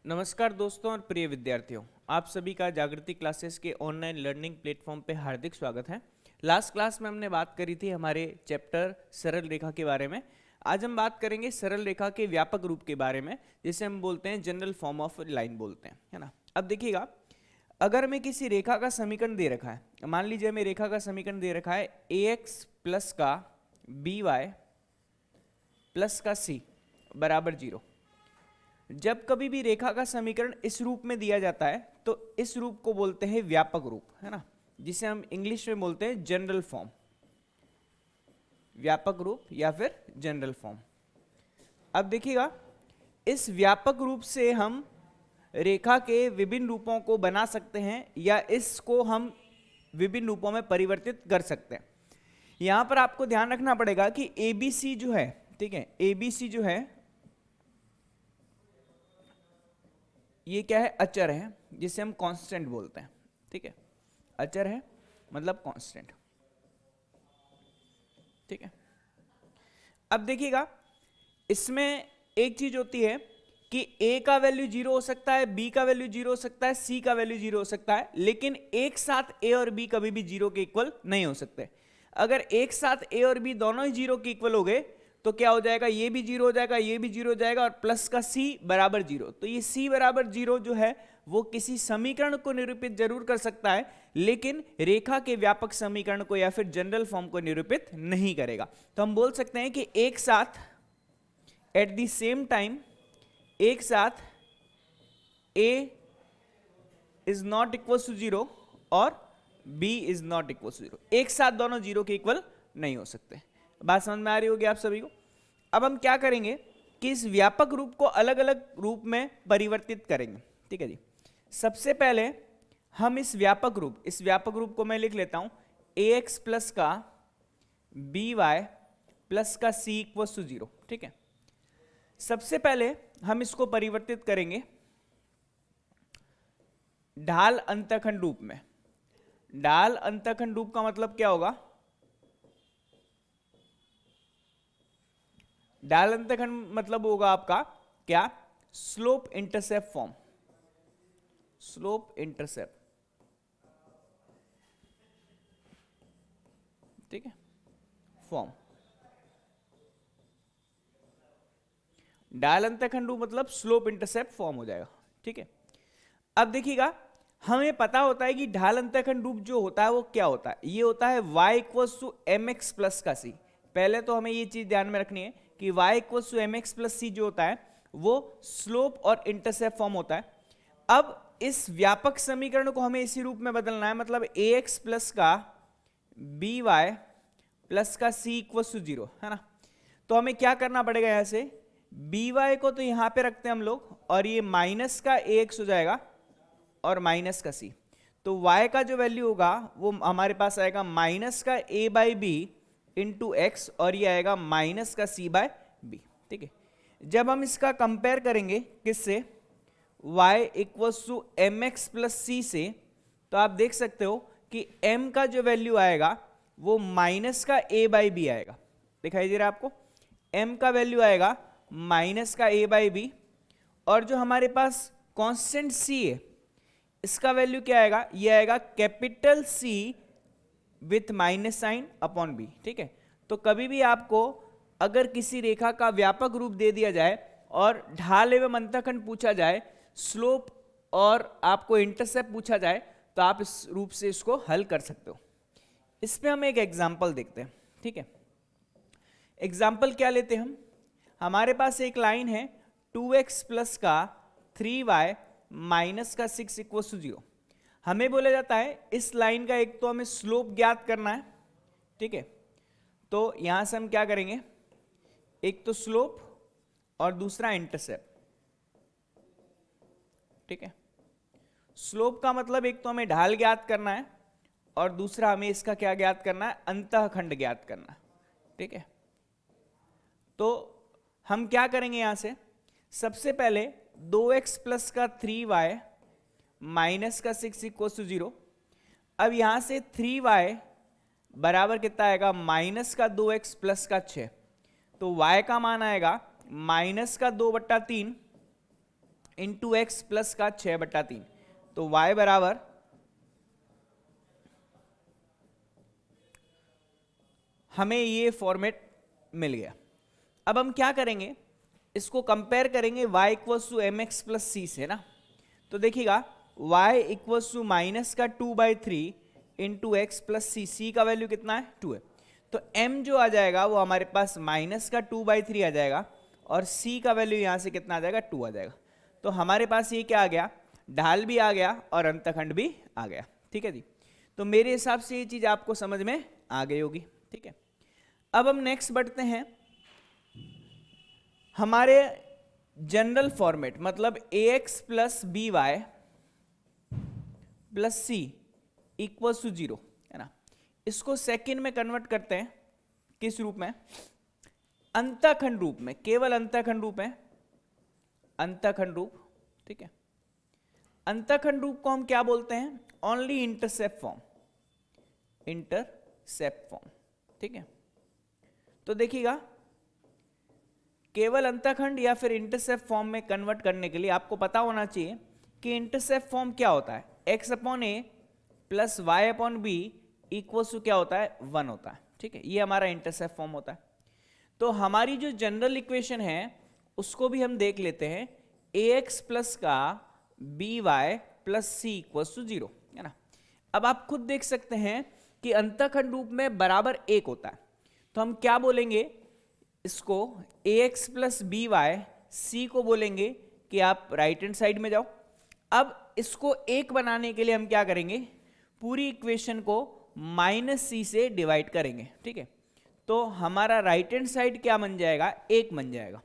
नमस्कार दोस्तों और प्रिय विद्यार्थियों, आप सभी का जागृति क्लासेस के ऑनलाइन लर्निंग प्लेटफॉर्म पे हार्दिक स्वागत है। लास्ट क्लास में हमने बात करी थी हमारे चैप्टर सरल रेखा के बारे में। आज हम बात करेंगे सरल रेखा के व्यापक रूप के बारे में, जिसे हम बोलते हैं जनरल फॉर्म ऑफ लाइन बोलते हैं, है ना। अब देखिएगा, अगर हमें किसी रेखा का समीकरण दे रखा है, मान लीजिए हमें रेखा का समीकरण दे रखा है ax प्लस का by प्लस का c बराबर 0। जब कभी भी रेखा का समीकरण इस रूप में दिया जाता है तो इस रूप को बोलते हैं व्यापक रूप, है ना, जिसे हम इंग्लिश में बोलते हैं जनरल फॉर्म, व्यापक रूप या फिर जनरल फॉर्म। अब देखिएगा, इस व्यापक रूप से हम रेखा के विभिन्न रूपों को बना सकते हैं या इसको हम विभिन्न रूपों में परिवर्तित कर सकते हैं। यहां पर आपको ध्यान रखना पड़ेगा कि ABC जो है, ठीक है, ABC जो है ये क्या है, अचर है, जिसे हम कांस्टेंट बोलते हैं, ठीक है। अचर है मतलब कांस्टेंट, ठीक है। अब देखिएगा, इसमें एक चीज होती है कि A का वैल्यू 0 हो सकता है, B का वैल्यू 0 हो सकता है, C का वैल्यू 0 हो सकता है, लेकिन एक साथ A और B कभी भी 0 के इक्वल नहीं हो सकते। अगर एक साथ A और B दोनों ही 0 के इक्वल हो गए तो क्या हो जाएगा, ये भी 0 हो जाएगा, ये भी 0 हो जाएगा और प्लस का C बराबर 0। तो ये C बराबर 0 जो है वो किसी समीकरण को निरूपित जरूर कर सकता है, लेकिन रेखा के व्यापक समीकरण को या फिर जनरल फॉर्म को निरूपित नहीं करेगा। तो हम बोल सकते हैं कि एक साथ एट द सेम टाइम, एक साथ A is not equal to 0 और B is not equal to 0, एक साथ दोनों 0 के इक्वल नहीं हो सकते। बात समझ में आ रही होगी आप सभी को। अब हम क्या करेंगे कि इस व्यापक रूप को अलग अलग रूप में परिवर्तित करेंगे, ठीक है जी। सबसे पहले हम इस व्यापक रूप को मैं लिख लेता हूं ax प्लस का by प्लस का c इक्वल टू 0, ठीक है। सबसे पहले हम इसको परिवर्तित करेंगे ढाल अंतःखंड रूप में। ढाल अंतःखंड रूप का मतलब क्या होगा, ढाल अंतःखंड मतलब होगा आपका क्या, slope intercept form, slope intercept, ठीक है, फॉर्म। ढाल अंतःखंड मतलब स्लोप इंटरसेप्ट फॉर्म हो जाएगा, ठीक है। अब देखिएगा, हमें पता होता है कि ढाल अंतःखंड रूप जो होता है वो क्या होता है, ये होता है y equals to mx plus का c। पहले तो हमें ये चीज ध्यान में रखनी है कि y equals to mx plus c जो होता है वो स्लोप और इंटरसेप्ट फॉर्म होता है। अब इस व्यापक समीकरण को हमें इसी रूप में बदलना है, मतलब ax प्लस का by प्लस का c इक्वल्स टू 0, है ना। तो हमें क्या करना पड़ेगा, यहां से by को तो यहां पे रखते हैं हम लोग, और ये माइनस का ax हो जाएगा और माइनस का c। तो y का जो वैल्यू होगा वो हमारे पास आएगा माइनस का a by b into x, और ये आएगा माइनस का c बाय बी, ठीक है। जब हम इसका कंपेयर करेंगे किससे, y equals to m x plus c से, तो आप देख सकते हो कि m का जो वैल्यू आएगा वो माइनस का a बाई बी आएगा। दिखाई दे रहा है आपको, m का वैल्यू आएगा माइनस का a बाई बी, और जो हमारे पास कांस्टेंट c है इसका वैल्यू क्या आएगा, ये आएगा capital C with minus sign upon b, ठीक है। तो कभी भी आपको अगर किसी रेखा का व्यापक रूप दे दिया जाए और ढाल एवं अंतःखंड पूछा जाए, स्लोप और आपको इंटरसेप्ट पूछा जाए, तो आप इस रूप से इसको हल कर सकते हो। इस पे हम एक एग्जाम्पल देखते हैं, ठीक है। एग्जाम्पल क्या लेते हैं हम, हमारे पास एक लाइन है 2x प्लस का 3y माइनस का 6 इक्वल टू 0। हमें बोला जाता है इस लाइन का एक तो हमें स्लोप ज्ञात करना है, ठीक है। तो यहां से हम क्या करेंगे, एक तो स्लोप और दूसरा इंटरसेप्ट, ठीक है। स्लोप का मतलब एक तो हमें ढाल ज्ञात करना है और दूसरा हमें इसका क्या ज्ञात करना है, अंतःखंड ज्ञात करना है, ठीक है। तो हम क्या करेंगे, यहां से सबसे पहले 2x प्लस का 3y माइनस का 6 इक्वल टू 0। अब यहां से 3y बराबर कितना आएगा, माइनस का 2x प्लस का 6। तो y का मान आएगा माइनस का 2/3 इंटू एक्स प्लस का 6/3, तो y बराबर हमें ये फॉर्मेट मिल गया। अब हम क्या करेंगे, इसको कंपेयर करेंगे y equals to m x plus c से ना। तो देखिएगा y इक्वल्स टू माइनस का 2/3 इंटू एक्स प्लस सी, सी का वैल्यू कितना है 2 है, तो m जो आ जाएगा वो हमारे पास माइनस का 2/3 आ जाएगा और c का वैल्यू यहाँ से कितना आ जाएगा 2 आ जाएगा। तो हमारे पास ये क्या आ गया, ढाल भी आ गया और अंतखंड भी आ गया। ठीक है जी, तो मेरे हिसाब से ये चीज आपको समझ में आ गई होगी। ठीक है, अब हम नेक्स्ट बढ़ते हैं हमारे जनरल फॉर्मेट, मतलब ax plus b y plus c equals to 0 है ना। इसको सेकंड में कन्वर्ट करते हैं, किस रूप में, अंतःखंड रूप में, केवल अंतःखंड रूप है, अंतःखंड रूप। ठीक है, अंतःखंड रूप को हम क्या बोलते हैं, only intercept form, intercept form. ठीक है, तो देखिएगा केवल अंतःखंड या फिर इंटरसेप्ट फॉर्म में कन्वर्ट करने के लिए आपको पता होना चाहिए कि इंटरसेप्ट फॉर्म क्या होता है, x upon a plus y upon b equals to क्या होता है 1 होता है। ठीक है, ये हमारा इंटरसेप्ट फॉर्म होता है। तो हमारी जो जनरल इक्वेशन है उसको भी हम देख लेते हैं, ax प्लस का b y plus c equals to 0 है ना। अब आप खुद देख सकते हैं कि अंतःखंड रूप में बराबर 1 होता है, तो हम क्या बोलेंगे इसको, ax प्लस बी वाई, सी को बोलेंगे कि आप राइट हैंड साइड में जाओ। अब इसको 1 बनाने के लिए हम क्या करेंगे, पूरी इक्वेशन को माइनस सी से डिवाइड करेंगे। ठीक है, तो हमारा राइट हैंड साइड क्या बन जाएगा, 1 बन जाएगा।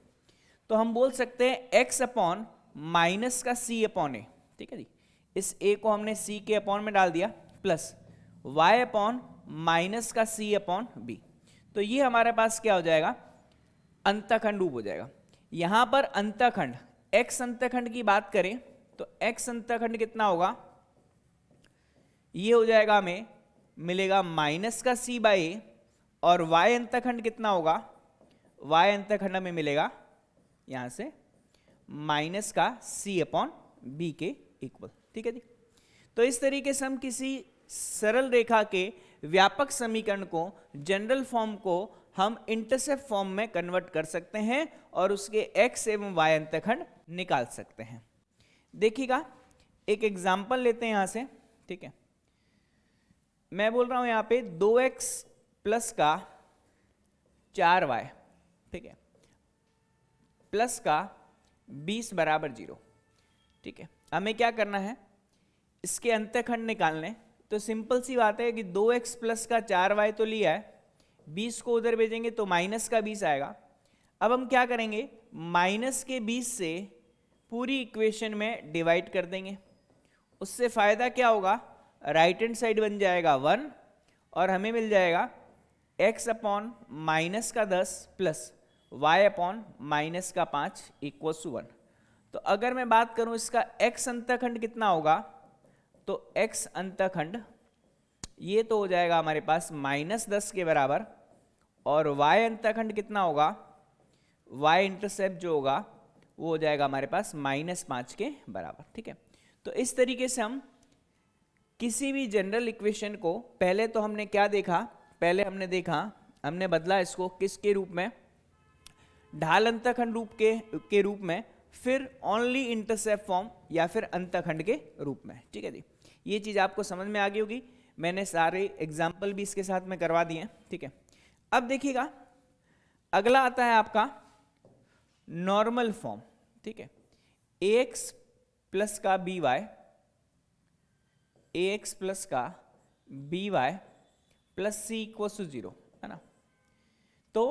तो हम बोल सकते हैं x अपॉन माइनस का c अपॉन ए। ठीक है जी, इस a को हमने c के अपॉन में डाल दिया, प्लस y अपॉन माइनस का c अपॉन b। तो ये हमारे पास क्या हो जाएगा, अंतःखंड रूप हो जाएगा। यहां पर अंतःखंड x अंतःखंड की बात करें तो x अंतःखंड कितना होगा, ये हो जाएगा, हमें मिलेगा माइनस का c बाई ए, और y अंतःखंड कितना होगा, y अंतःखंड हमें मिलेगा यहां से माइनस का c अपॉन बी के इक्वल। ठीक है जी, तो इस तरीके से हम किसी सरल रेखा के व्यापक समीकरण को, जनरल फॉर्म को हम इंटरसेप्ट फॉर्म में कन्वर्ट कर सकते हैं और उसके x एवं y अंतःखंड निकाल सकते हैं। देखिएगा एक एग्जांपल लेते हैं यहां से। ठीक है, मैं बोल रहा हूं यहां पे 2x प्लस का 4y, ठीक है, प्लस का 20 बराबर 0। ठीक है, हमें क्या करना है, इसके अंतःखंड निकालने। तो सिंपल सी बात है कि 2x प्लस का 4y तो लिया है, 20 को उधर भेजेंगे तो माइनस का 20 आएगा। अब हम क्या करेंगे, माइनस के 20 से पूरी इक्वेशन में डिवाइड कर देंगे। उससे फायदा क्या होगा, राइट हैंड साइड बन जाएगा 1 और हमें मिल जाएगा x अपॉन माइनस का 10 प्लस y अपॉन माइनस का 5 इक्वल टू 1। तो अगर मैं बात करूं इसका x अंतःखंड कितना होगा, तो x अंतःखंड ये तो हो जाएगा हमारे पास -10 के बराबर, और y अंतःखंड कितना होगा, y इंटरसेप्ट जो होगा वो हो जाएगा हमारे पास -5 के बराबर। ठीक है, तो इस तरीके से हम किसी भी जनरल इक्वेशन को, पहले तो हमने क्या देखा, पहले हमने देखा, हमने बदला इसको किसके रूप में, ढाल अंतःखंड रूप के रूप में, फिर ओनली इंटरसेप्ट फॉर्म या फिर अंतःखंड के रूप में। ठीक है जी, ये चीज आपको समझ में आ गई होगी, मैंने सारे एग्जाम्पल भी इसके साथ में करवा दिए हैं। ठीक है, अब देखिएगा अगला आता है आपका नॉर्मल फॉर्म। ठीक है, ax प्लस का बी वाई, ax प्लस का b y plus c equal to 0 है ना। तो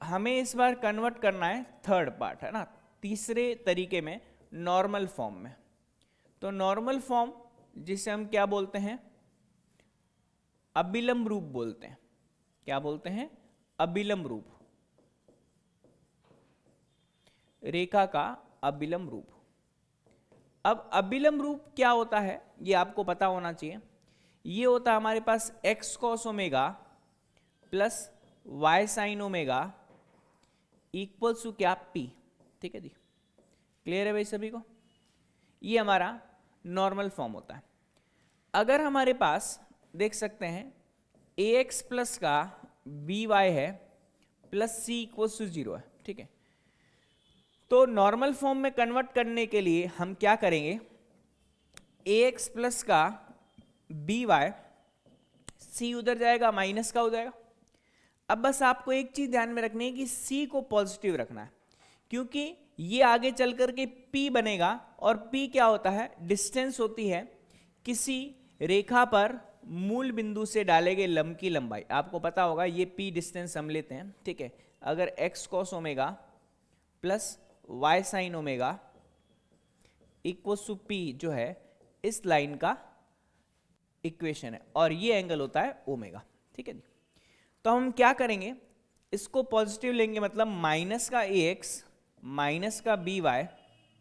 हमें इस बार कन्वर्ट करना है थर्ड पार्ट है ना, तीसरे तरीके में, नॉर्मल फॉर्म में। तो नॉर्मल फॉर्म जिसे हम क्या बोलते हैं, अभिलंब रूप बोलते हैं। क्या बोलते हैं, अभिलंब रूप, रेखा का अभिलंब रूप। अब अभिलंब रूप क्या होता है ये आपको पता होना चाहिए। ये होता है हमारे पास x cos omega plus y sin omega equals to क्या p। ठीक है जी, क्लियर है भाई सभी को। ये हमारा नॉर्मल फॉर्म होता है। अगर हमारे पास देख सकते हैं ए एक्स प्लस का बी वाई है प्लस सी इक्वल्स टू 0 है, ठीक है। तो नॉर्मल फॉर्म में कन्वर्ट करने के लिए हम क्या करेंगे, ए एक्स प्लस का बी वाई, सी उधर जाएगा माइनस का हो जाएगा। अब बस आपको एक चीज ध्यान में रखनी है कि सी को पॉजिटिव रखना है, क्योंकि ये आगे चल करके पी बनेगा, और पी क्या होता है, डिस्टेंस होती है किसी रेखा पर मूल बिंदु से डाले गए लंब की लंबाई। आपको पता होगा ये पी डिस्टेंस हम लेते हैं, ठीक है। अगर x cos omega plus y sine omega equals to p जो है इस लाइन का इक्वेशन है, और ये एंगल होता है ओमेगा, ठीक है जी। तो हम क्या करेंगे, इसको पॉजिटिव लेंगे, मतलब माइनस का ए एक्स माइनस का बी वाई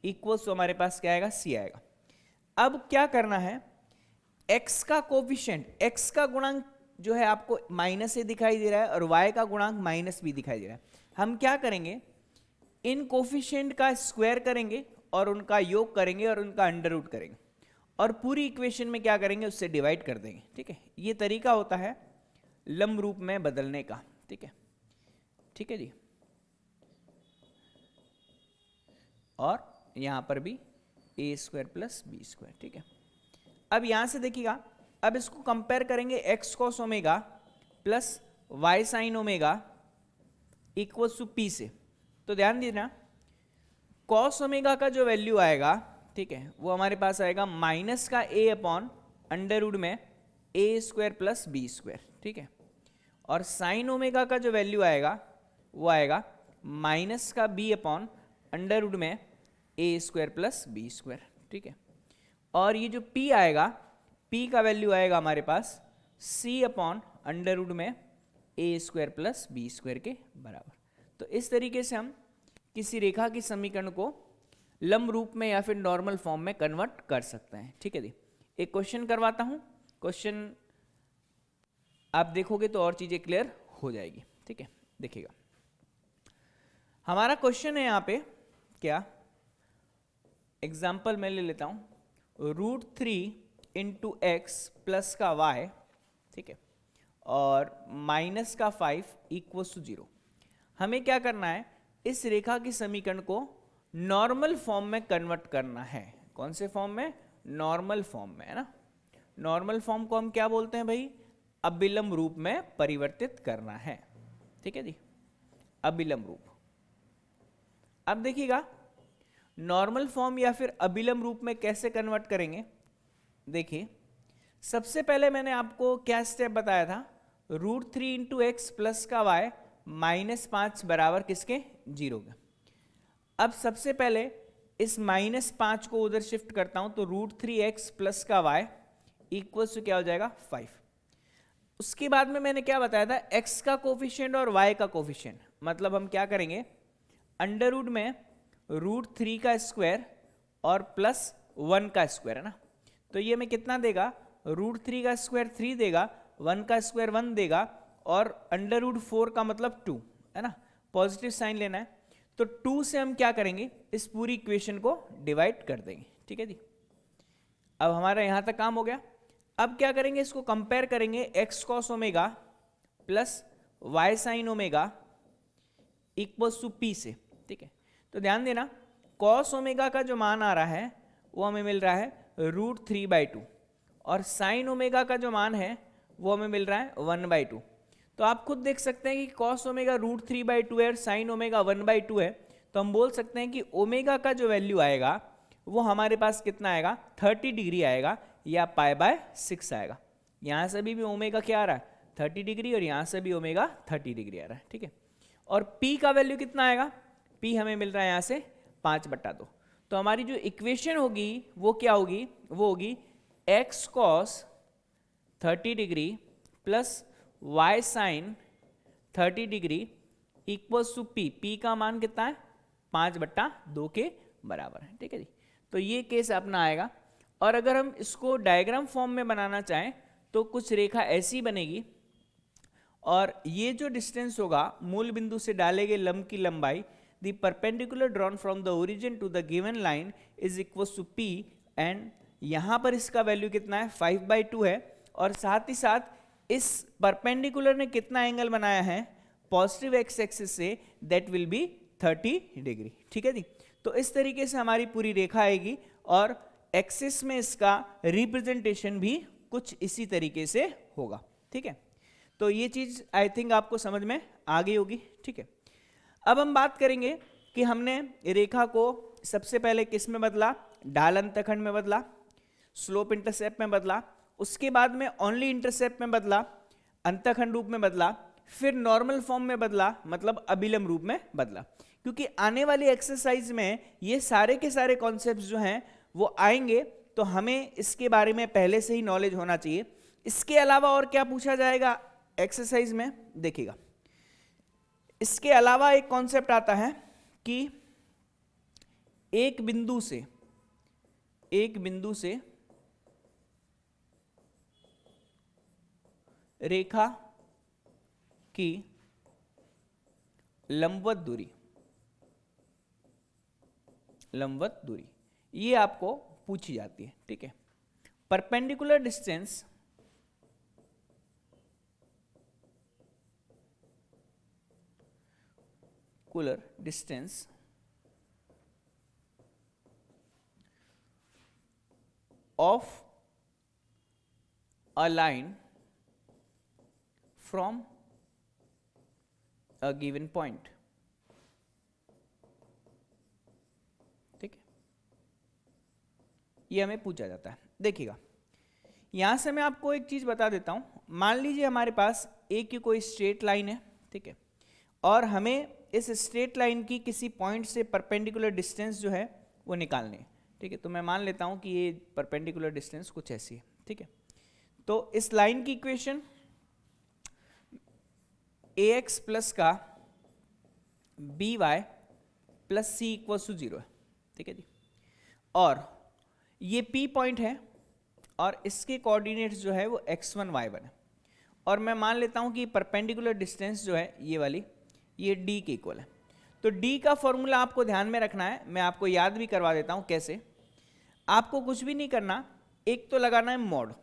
इक्वल्स टू हमारे पास क्या आएगा, सी आएगा। अब क्या करना है, x का कोफिशिएंट, x का गुणांक जो है आपको माइनस से दिखाई दे रहा है और y का गुणांक माइनस भी दिखाई दे रहा है। हम क्या करेंगे, इन कोफिशिएंट का स्क्वायर करेंगे और उनका योग करेंगे और उनका अंडर रूट करेंगे, और पूरी इक्वेशन में क्या करेंगे, उससे डिवाइड कर देंगे, ठीक है। ये तरीका होता है लंब रूप में बदलने का, ठीक है, ठीक है जी। और यहां पर भी ए स्क्वायर प्लस बी स्क्वायर, ठीक है। अब यहां से देखिएगा, अब इसको कंपेयर करेंगे x cos omega plus y sine omega equals to p से। तो ध्यान दीजिए, कॉस ओमेगा का जो वैल्यू आएगा, ठीक है, वो हमारे पास आएगा माइनस का ए अपॉन अंडर रूट में ए स्क्वायर प्लस बी स्क्वायर, ठीक है। और साइन ओमेगा का जो वैल्यू आएगा वो आएगा माइनस का बी अपॉन अंडर रूट में ए स्क्वायर प्लस बी स्क्वायर, ठीक है। और ये जो p आएगा, p का वैल्यू आएगा हमारे पास c अपॉन अंडर रूट में ए स्क्वायर प्लस बी स्क्वायर के बराबर। तो इस तरीके से हम किसी रेखा की समीकरण को लंब रूप में या फिर नॉर्मल फॉर्म में कन्वर्ट कर सकते हैं, ठीक है जी। एक क्वेश्चन करवाता हूं, क्वेश्चन आप देखोगे तो और चीजें क्लियर हो जाएगी, ठीक है। देखिएगा, हमारा क्वेश्चन है यहाँ पे क्या, एग्जाम्पल मैं ले लेता हूं, √3 इंटू एक्स प्लस का y, ठीक है, और माइनस का 5 इक्वल्स टू 0। हमें क्या करना है, इस रेखा की समीकरण को नॉर्मल फॉर्म में कन्वर्ट करना है। कौन से फॉर्म में, नॉर्मल फॉर्म में, है ना। नॉर्मल फॉर्म को हम क्या बोलते हैं भाई, अभिलंब रूप में परिवर्तित करना है, ठीक है जी, अभिलंब रूप। अब देखिएगा नॉर्मल फॉर्म या फिर अभिलंब रूप में कैसे कन्वर्ट करेंगे। देखिए, सबसे पहले मैंने आपको क्या स्टेप बताया था, √3 इंटू एक्स प्लस का y -5 बराबर किसके, 0 के। अब सबसे पहले इस -5 को उधर शिफ्ट करता हूं, तो √3x प्लस का y इक्वल्स टू क्या हो जाएगा, 5। उसके बाद में मैंने क्या बताया था, x का कोफिशिएंट और y का कोफिशिएंट, मतलब हम क्या करेंगे, अंडर रूट में √3 का स्क्वायर और प्लस 1 का स्क्वायर, है ना। तो ये हमें कितना देगा, √3 का स्क्वायर 3 देगा, 1 का स्क्वायर 1 देगा, और अंडर रूट 4 का मतलब 2, है ना, पॉजिटिव साइन लेना है। तो 2 से हम क्या करेंगे, इस पूरी इक्वेशन को डिवाइड कर देंगे, ठीक है जी। अब हमारा यहां तक काम हो गया। अब क्या करेंगे, इसको कंपेयर करेंगे x cos omega plus y sine omega equals to p से, ठीक है। तो ध्यान देना, कॉस ओमेगा का जो मान आ रहा है वो हमें मिल रहा है √3/2, और साइन ओमेगा का जो मान है वो हमें मिल रहा है 1/2। तो आप खुद देख सकते हैं कि कॉस ओमेगा √3/2 है और साइन ओमेगा 1/2 है। तो हम बोल सकते हैं कि ओमेगा का जो वैल्यू आएगा वो हमारे पास कितना आएगा, 30 डिग्री आएगा, या π/6 आएगा। यहाँ से भी ओमेगा क्या आ रहा है, 30 डिग्री, और यहाँ से भी ओमेगा 30 डिग्री आ रहा है, ठीक है। और p का वैल्यू कितना आएगा, p हमें मिल रहा है यहाँ से 5/2। तो हमारी जो इक्वेशन होगी वो क्या होगी, वो होगी x cos 30 degree plus y sine 30 degree equals to p का मान कितना है, 5/2 के बराबर है, ठीक है जी। तो ये केस अपना आएगा। और अगर हम इसको डायग्राम फॉर्म में बनाना चाहें तो कुछ रेखा ऐसी बनेगी, और ये जो डिस्टेंस होगा मूल बिंदु से डाले गए लंब की लंबाई the perpendicular drawn from the origin to the given line is equal to p, and यहाँ पर इसका वैल्यू कितना है 5/2 है, और साथ ही साथ इस परपेंडिकुलर ने कितना एंगल बनाया है पॉजिटिव एक्स एक्सिस से, दैट विल बी 30 डिग्री। ठीक है जी, तो इस तरीके से हमारी पूरी रेखा आएगी और एक्सिस में इसका रिप्रेजेंटेशन भी कुछ इसी तरीके से होगा। ठीक है, तो ये चीज आई थिंक आपको समझ में आ गई होगी। ठीक है, अब हम बात करेंगे कि हमने रेखा को सबसे पहले किस में बदला, ढाल अंतखंड में बदला, स्लोप इंटरसेप्ट में बदला, उसके बाद में ओनली इंटरसेप्ट में बदला, अंतखंड रूप में बदला, फिर नॉर्मल फॉर्म में बदला, मतलब अभिलंब रूप में बदला। क्योंकि आने वाली एक्सरसाइज में ये सारे के सारे कॉन्सेप्ट्स जो हैं वो आएंगे, तो हमें इसके बारे में पहले से ही नॉलेज होना चाहिए। इसके अलावा और क्या पूछा जाएगा एक्सरसाइज में, देखिएगा इसके अलावा एक कॉन्सेप्ट आता है कि एक बिंदु से रेखा की लंबवत दूरी ये आपको पूछी जाती है। ठीक है, perpendicular distance of a line from a given point. ठीक है, ये हमें पूछा जाता है। देखिएगा यहां से मैं आपको एक चीज बता देता हूं, मान लीजिए हमारे पास एक की कोई स्ट्रेट लाइन है। ठीक है, और हमें इस स्ट्रेट लाइन की किसी पॉइंट से परपेंडिकुलर डिस्टेंस जो है वो निकालनी है। ठीक है, तो मैं मान लेता हूं कि ये परपेंडिकुलर डिस्टेंस कुछ ऐसी है। ठीक है, तो इस लाइन की इक्वेशन ax प्लस का by plus c equal to 0 है। ठीक है जी, और ये P पॉइंट है और इसके कोऑर्डिनेट्स जो है वो x1 y1 है, और मैं मान लेता हूं कि परपेंडिकुलर डिस्टेंस जो है ये वाली ये d के इक्वल है। तो d का फॉर्मूला आपको ध्यान में रखना है, मैं आपको याद भी करवा देता हूं कैसे। आपको कुछ भी नहीं करना, एक तो लगाना है मॉड।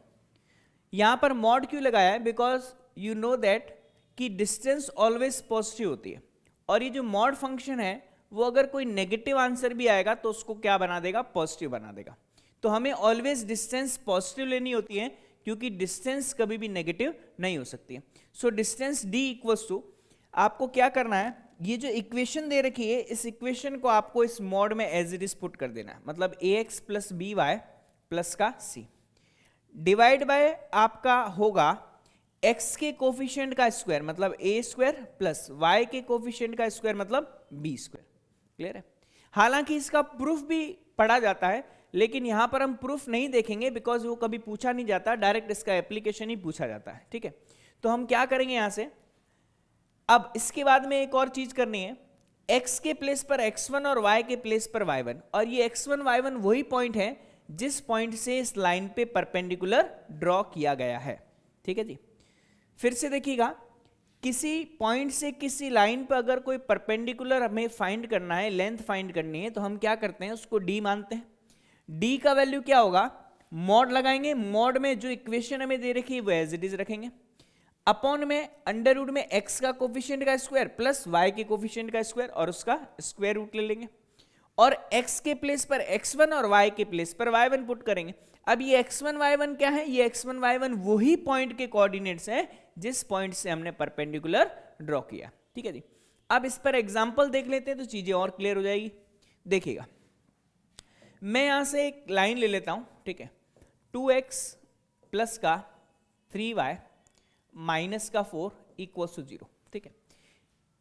यहां पर मॉड क्यों लगाया है, बिकॉज यू नो दैट कि डिस्टेंस ऑलवेज पॉजिटिव होती है, और ये जो मॉड फंक्शन है वो अगर कोई नेगेटिव आंसर भी आएगा तो उसको क्या बना देगा, पॉजिटिव बना देगा। तो हमें ऑलवेज डिस्टेंस पॉजिटिव लेनी होती है, क्योंकि डिस्टेंस कभी भी नेगेटिव नहीं हो सकती है। So distance d equals to, आपको क्या करना है, ये जो इक्वेशन दे रखी है इस इक्वेशन को आपको इस मॉड में एज इट इज पुट कर देना है, मतलब ax plus b y plus का c डिवाइड बाय आपका होगा x के कोफिशिएंट का स्क्वायर मतलब a स्क्वायर प्लस y के कोफिशिएंट का स्क्वायर मतलब b स्क्वायर। क्लियर है? हालांकि इसका प्रूफ भी पढ़ा जाता है, लेकिन यहां पर हम प्रूफ नहीं देखेंगे बिकॉज वो कभी पूछा नहीं जाता, डायरेक्ट इसका एप्लीकेशन ही पूछा जाता है। ठीक है, तो हम क्या करेंगे यहां से, अब इसके बाद में एक और चीज करनी है, x के प्लेस पर x1 और y के प्लेस पर y1, और ये x1 y1 वही पॉइंट है जिस पॉइंट से इस लाइन पे परपेंडिकुलर ड्रॉ किया गया है। ठीक है जी, फिर से देखिएगा, किसी पॉइंट से किसी लाइन पर अगर कोई परपेंडिकुलर हमें फाइंड करना है, लेंथ फाइंड करनी है, तो हम क्या करते हैं, उसको d मानते हैं। d का वैल्यू क्या होगा, मॉड लगाएंगे, मॉड में जो इक्वेशन हमें दे रखी है वो एज इट इज रखेंगे, अपॉन में अंडर रूट में x का कोफिशिएंट का स्क्वायर प्लस y के कोफिशिएंट का स्क्वायर और उसका स्क्वायर रूट ले लेंगे, और x के प्लेस पर x1 और y के प्लेस पर y1 पुट करेंगे। अब ये x1 y1 क्या है, ये x1 y1 वही पॉइंट के कोऑर्डिनेट्स हैं जिस पॉइंट से हमने परपेंडिकुलर ड्रॉ किया। ठीक है जी, अब इस पर एग्जांपल देख लेते हैं तो चीजें और क्लियर हो जाएगी। देखिएगा, मैं यहां से एक लाइन ले लेता हूं। ठीक है, 2x प्लस का 3y माइनस का 4 इक्वल टू 0। ठीक है,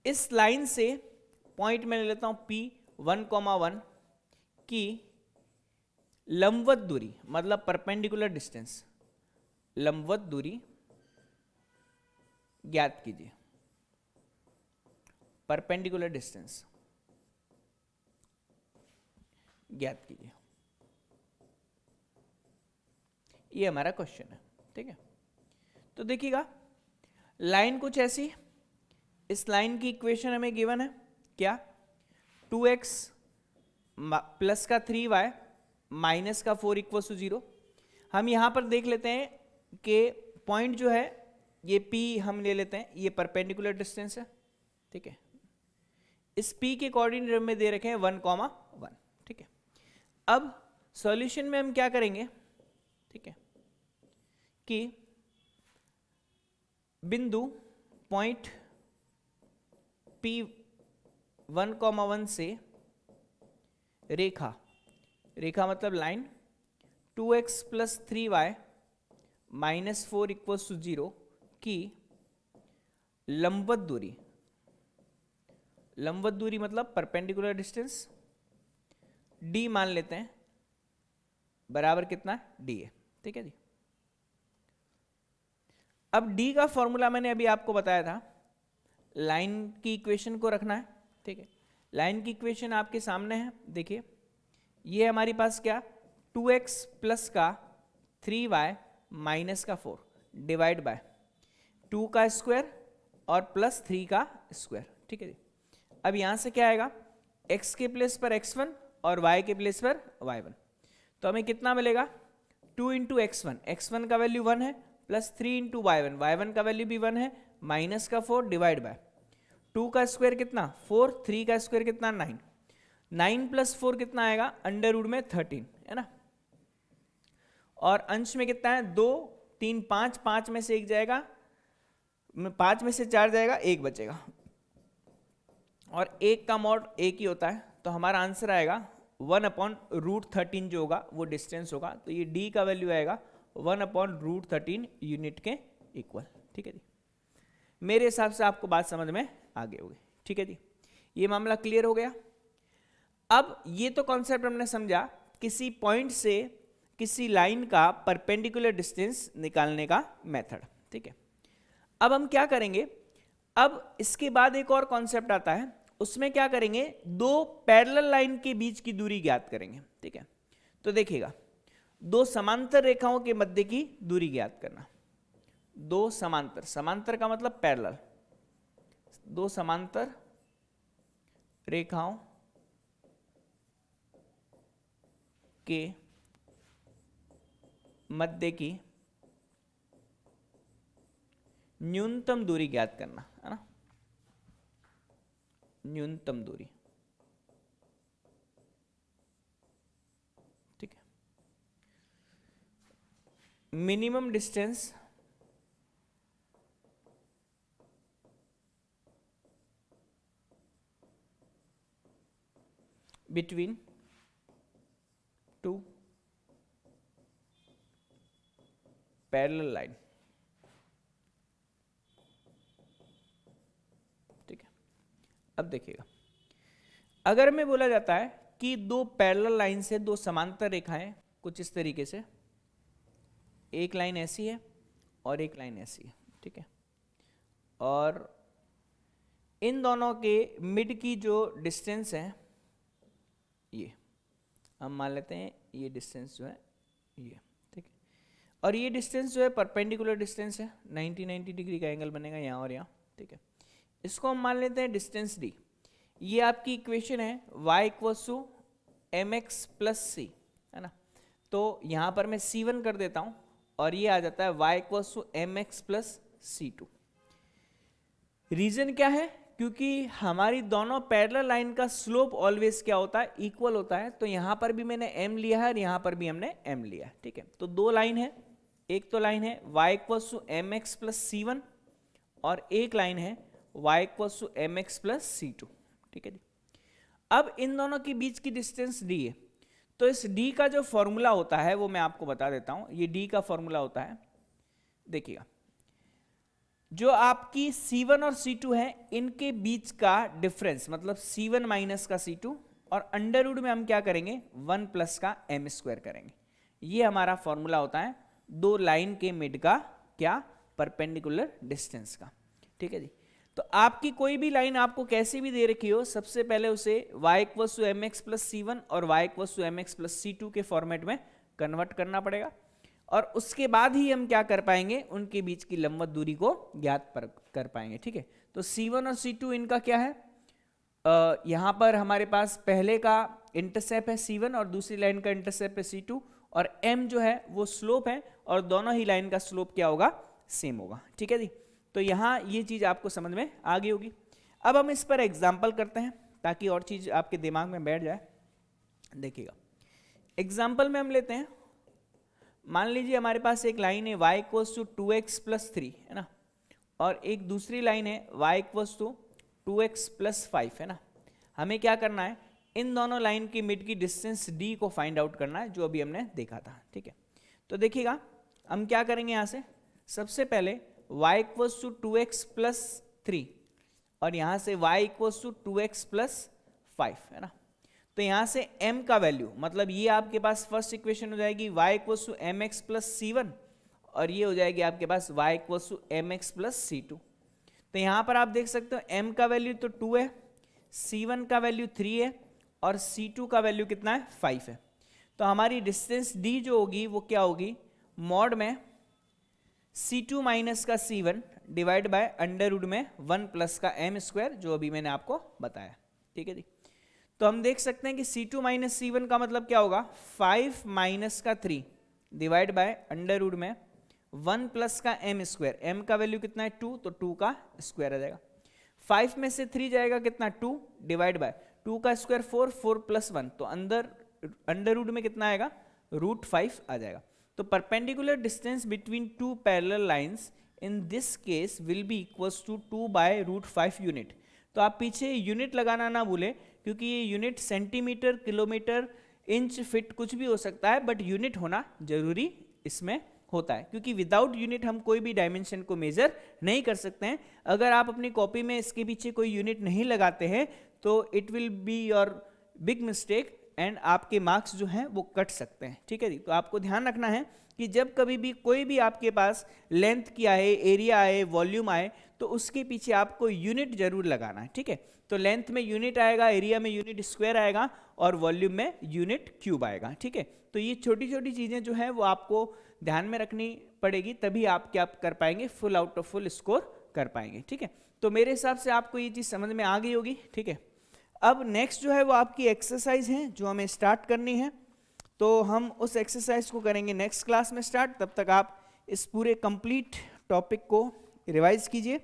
इस लाइन से पॉइंट में ले लेता हूं P 1,1 की लंबवत दूरी मतलब परपेंडिकुलर डिस्टेंस, लंबवत दूरी ज्ञात कीजिए, परपेंडिकुलर डिस्टेंस ज्ञात कीजिए, ये हमारा क्वेश्चन है। ठीक है, तो देखिएगा लाइन कुछ ऐसी, इस लाइन की इक्वेशन हमें गिवन है क्या, 2x प्लस का 3y माइनस का 4 इक्वल्स टू 0। हम यहाँ पर देख लेते हैं कि पॉइंट जो है ये P हम ले लेते हैं, ये परपेंडिकुलर डिस्टेंस है, ठीक है। इस P के कोऑर्डिनेट में दे रखे हैं 1,1, ठीक है। अब सॉल्यूशन में हम क्या करेंगे, ठीक है, कि बिंदु पॉइंट P 1,1 से रेखा मतलब line 2x plus 3y minus 4 equals to 0 की लंबवत दूरी मतलब परपेंडिकुलर डिस्टेंस d मान लेते हैं, बराबर कितना d है, ठीक है जी। अब d का फॉर्मूला मैंने अभी आपको बताया था, लाइन की इक्वेशन को रखना है, ठीक है। लाइन की इक्वेशन आपके सामने है, देखिए ये हमारे पास क्या, 2x प्लस का 3y माइनस का 4 डिवाइड बाय 2 का स्क्वायर और प्लस 3 का स्क्वायर, ठीक है जी। अब यहां से क्या आएगा, x के प्लेस पर x1 और y के प्लेस पर y1, तो हमें कितना मिलेगा, 2 इंटू x1 का वैल्यू 1 है, प्लस 3 इंटू y1 का वैल्यू भी 1 है, माइनस का 4 डिवाइड बाय 2 का स्क्वायर कितना 4, 3 का स्क्वायर कितना 9 प्लस 4 कितना आएगा, अंडर रूट में 13, है ना। और अंश में कितना है 2, 3, 5 में से 1 जाएगा, 5 में से 4 जाएगा, 1 बचेगा, और 1 का मॉड 1 ही होता है, तो हमारा आंसर आएगा 1/√13 जो होगा वो डिस्टेंस होगा, तो ये d का वैल्यू आएगा 1/√13 यूनिट के इक्वल, ठीक है जी। मेरे हिसाब से आपको बात समझ में आ गई होगी, ठीक है जी। ये मामला क्लियर हो गया। अब ये तो कॉन्सेप्ट हमने समझा किसी पॉइंट से किसी लाइन का परपेंडिकुलर डिस्टेंस निकालने का मेथड, ठीक है। अब हम क्या करेंगे, अब इसके बाद एक और कॉन्सेप्ट आता है, उसमें क्या करेंगे, दो पैरेलल लाइन के बीच की दूरी ज्ञात करेंगे, ठीक है। तो देखिएगा, दो समांतर रेखाओं के मध्य की दूरी ज्ञात करना, दो समांतर का मतलब पैरेलल, दो समांतर रेखाओं के मध्य की न्यूनतम दूरी ज्ञात करना, है ना, न्यूनतम दूरी, ठीक है। Minimum distance between two parallel line, ठीक है। अब देखिएगा, अगर में बोला जाता है कि दो पैरेलल लाइन से दो समांतर रेखाएं कुछ इस तरीके से, एक लाइन ऐसी है और एक लाइन ऐसी है, ठीक है, और इन दोनों के मिड की जो डिस्टेंस है ये हम मान लेते हैं, ये डिस्टेंस जो है ये, ठीक है, और ये डिस्टेंस जो है परपेंडिकुलर डिस्टेंस है, 90 डिग्री का एंगल बनेगा यहाँ और यहाँ, ठीक है। इसको हम मान लेते हैं डिस्टेंस d। ये आपकी इक्वेशन है y equals to mx plus c, है ना। तो यहाँ पर मैं c1 कर देता हूँ और ये आ जाता है y equals to mx plus c2। Reason क्या है, क्योंकि हमारी दोनों पैरेलल लाइन का स्लोप ऑलवेज क्या होता है, इक्वल होता है, तो यहां पर भी मैंने m लिया है और यहां पर भी हमने m लिया है, ठीक है। तो दो लाइन है, एक तो लाइन है y equals to mx plus c1 और एक लाइन है y equals to mx plus c2, ठीक है जी। अब इन दोनों के बीच की डिस्टेंस d है, तो इस d का जो फॉर्मूला होता है वो मैं आपको बता देता हूं। ये d का फॉर्मूला होता है, देखिएगा, जो आपकी C1 और C2 है इनके बीच का डिफरेंस मतलब C1 माइनस का C2, और अंडर रूट में हम क्या करेंगे 1 प्लस का m स्क्वायर करेंगे। ये हमारा फॉर्मूला होता है दो लाइन के मिड का क्या, परपेंडिकुलर डिस्टेंस का, ठीक है जी। तो आपकी कोई भी लाइन आपको कैसी भी दे रखी हो, सबसे पहले उसे y equals to mx plus c1 और y equals to mx plus c2 के फॉर्मेट में कन्वर्ट करना पड़ेगा, और उसके बाद ही हम क्या कर पाएंगे, उनके बीच की लंबवत दूरी को ज्ञात कर पाएंगे, ठीक है। तो C1 और C2 इनका क्या है, यहाँ पर हमारे पास पहले का इंटरसेप्ट है C1 और दूसरी लाइन का इंटरसेप्ट है C2 और m जो है वो स्लोप है और दोनों ही लाइन का स्लोप क्या होगा, सेम होगा। ठीक है जी, तो यहाँ ये चीज़ आपको समझ में आ गई होगी। अब हम इस पर एग्जाम्पल करते हैं ताकि और चीज़ आपके दिमाग में बैठ जाए। देखिएगा, एग्जाम्पल में हम लेते हैं, मान लीजिए हमारे पास एक लाइन है y equals to 2x plus 3 है ना, और एक दूसरी लाइन है y equals to 2x plus 5 है ना। हमें क्या करना है, इन दोनों लाइन की मिड की डिस्टेंस d को फाइंड आउट करना है, जो अभी हमने देखा था। ठीक है, तो देखिएगा हम क्या करेंगे, यहाँ से सबसे पहले y equals to 2x plus 3 और यहाँ से y equals to 2x plus 5 है ना। तो यहाँ से m का वैल्यू, मतलब ये आपके पास फर्स्ट इक्वेशन हो जाएगी y equals to mx plus c1 और ये हो जाएगी आपके पास y equals to mx plus c2। तो यहाँ पर आप देख सकते हो m का वैल्यू तो 2 है, c1 का वैल्यू 3 है और c2 का वैल्यू कितना है, 5 है। तो हमारी डिस्टेंस d जो होगी वो क्या होगी, मॉड में c2 माइनस का c1 divide by under root में 1 प्लस का m स्क्वायर, जो अभी मैंने आपको बताया। ठीक है जी, तो हम देख सकते हैं कि c2 माइनस c1 का मतलब क्या होगा, 5 माइनस का 3 डिवाइड बाय अंडर रूट में 1 प्लस का m स्क्वायर, m का वैल्यू कितना है 2, तो 2 का स्क्वायर आ जाएगा। 5 में से 3 जाएगा कितना, 2 डिवाइड बाय 2 का स्क्वायर 4, 4 प्लस 1, तो अंडर रूट में कितना आएगा, रूट 5 आ जाएगा। तो perpendicular distance between two parallel lines in this case will be equals to 2 by root 5 unit. तो आप पीछे यूनिट लगाना ना भूलें, क्योंकि ये unit centimetre, kilometre, inch, feet कुछ भी हो सकता है, बट यूनिट होना जरूरी इसमें होता है, क्योंकि विदाउट यूनिट हम कोई भी डायमेंशन को मेजर नहीं कर सकते हैं। अगर आप अपनी कॉपी में इसके पीछे कोई यूनिट नहीं लगाते हैं तो it will be your big mistake and आपके मार्क्स जो हैं वो कट सकते हैं। ठीक है जी, तो आपको ध्यान रखना है कि जब कभी भी कोई भी आपके पास लेंथ की आए, एरिया आए, वॉल्यूम आए, तो उसके पीछे आपको यूनिट जरूर लगाना है। ठीक है, तो लेंथ में यूनिट आएगा, एरिया में यूनिट स्क्वायर आएगा और वॉल्यूम में यूनिट क्यूब आएगा। ठीक है, तो ये छोटी छोटी चीज़ें जो हैं वो आपको ध्यान में रखनी पड़ेगी, तभी आप क्या कर पाएंगे, full out of full score कर पाएंगे। ठीक है, तो मेरे हिसाब से आपको ये चीज़ समझ में आ गई होगी। ठीक है, अब नेक्स्ट जो है वो आपकी एक्सरसाइज है जो हमें स्टार्ट करनी है, तो हम उस एक्सरसाइज को करेंगे नेक्स्ट क्लास में स्टार्ट। तब तक आप इस पूरे कंप्लीट टॉपिक को रिवाइज कीजिए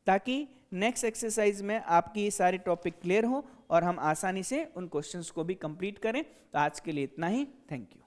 ताकि नेक्स्ट एक्सरसाइज में आपकी ये सारे टॉपिक क्लियर हो और हम आसानी से उन क्वेश्चंस को भी कंप्लीट करें। तो आज के लिए इतना ही, थैंक यू।